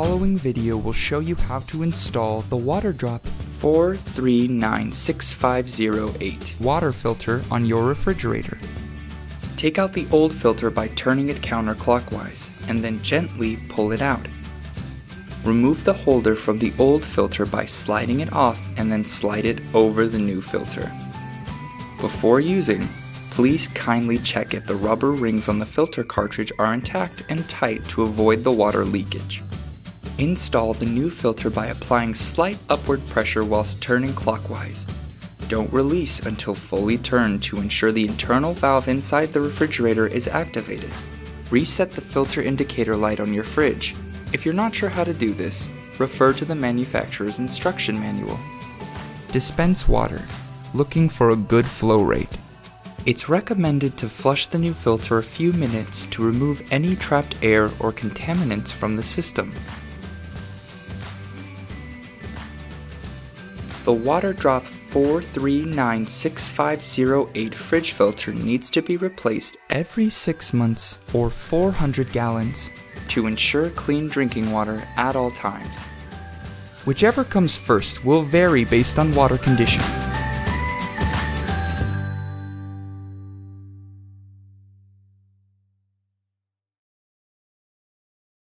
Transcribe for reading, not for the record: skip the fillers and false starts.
following video will show you how to install the WaterDrop 4396508 water filter on your refrigerator. Take out the old filter by turning it counterclockwise and then gently pull it out. Remove the holder from the old filter by sliding it off and then slide it over the new filter. Before using, please kindly check if the rubber rings on the filter cartridge are intact and tight to avoid the water leakage. Install the new filter by applying slight upward pressure whilst turning clockwise. Don't release until fully turned to ensure the internal valve inside the refrigerator is activated. Reset the filter indicator light on your fridge. If you're not sure how to do this, refer to the manufacturer's instruction manual. Dispense water, looking for a good flow rate. It's recommended to flush the new filter a few minutes to remove any trapped air or contaminants from the system. The WaterDrop 4396508 fridge filter needs to be replaced every 6 months or 400 gallons to ensure clean drinking water at all times. Whichever comes first will vary based on water condition.